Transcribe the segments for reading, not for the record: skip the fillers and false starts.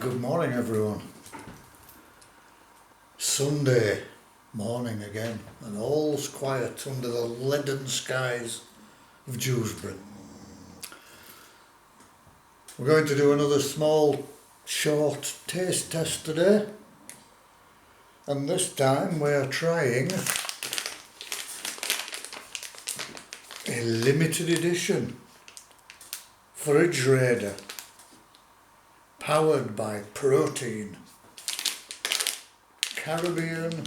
Good morning everyone. Sunday morning again, and all's quiet under the leaden skies of Dewsbury. We're going to do another small short taste test today, and this time we are trying a limited edition fridge raider powered by protein Caribbean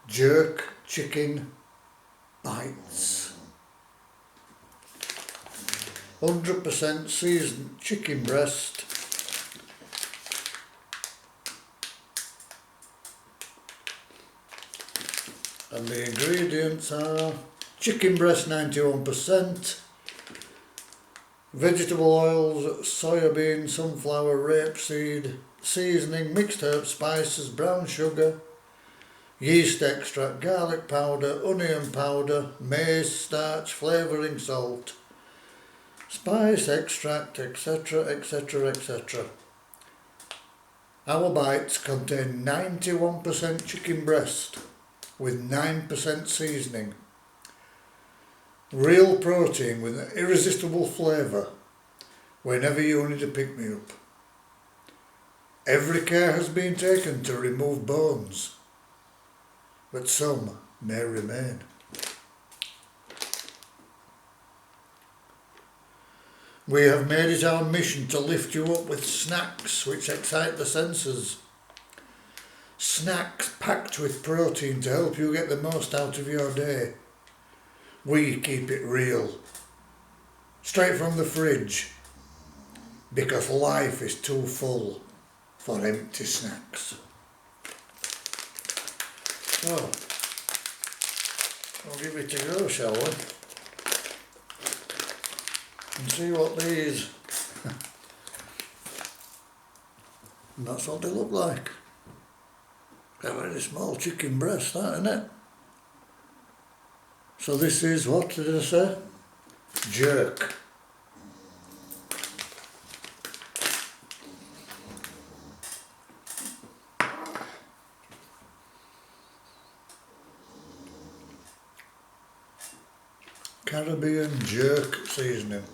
jerk chicken bites. 100% seasoned chicken breast, and the ingredients are chicken breast 91%, vegetable oils, soya bean, sunflower, rapeseed, seasoning, mixed herb spices, brown sugar, yeast extract, garlic powder, onion powder, maize starch, flavouring salt, spice extract, etc, etc, etc. Our bites contain 91% chicken breast with 9% seasoning. Real protein with an irresistible flavour whenever you need a pick-me-up. Every care has been taken to remove bones, but some may remain. We have made it our mission to lift you up with snacks which excite the senses. Snacks packed with protein to help you get the most out of your day. We keep it real, straight from the fridge, because life is too full for empty snacks. So, we'll give it a go, shall we? And see what these, and that's what they look like. A very small chicken breast, that, isn't it? So this is, what did I say? Jerk. Caribbean jerk seasoning.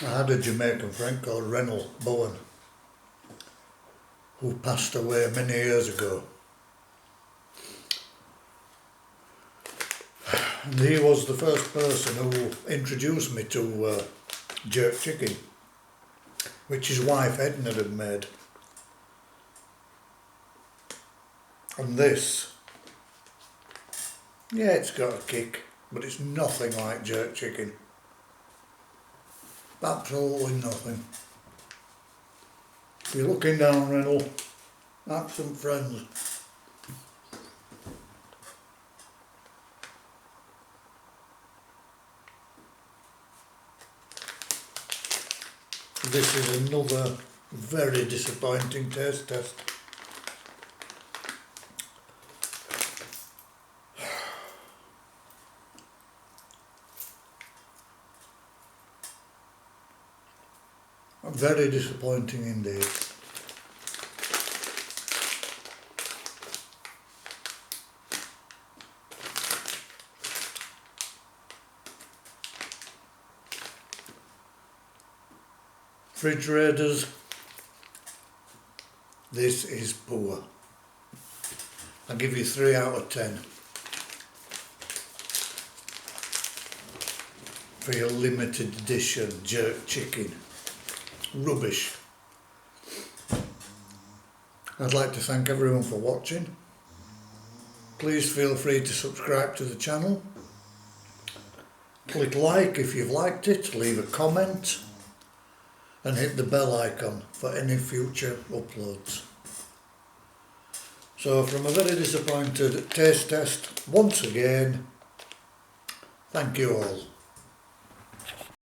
I had a Jamaican friend called Renal Bowen who passed away many years ago. And he was the first person who introduced me to jerk chicken, which his wife Edna had made. And this, yeah, it's got a kick, but it's nothing like jerk chicken. Absolutely nothing. If you're looking down, Renal, have some friends. This is another very disappointing taste test. Very disappointing indeed. Fridge raiders, this is poor. I'll give you 3 out of 10. for your limited edition jerk chicken. Rubbish. I'd like to thank everyone for watching. Please feel free to subscribe to the channel. Click like if you've liked it, leave a comment and hit the bell icon for any future uploads. So from a very disappointed taste test, once again, thank you all.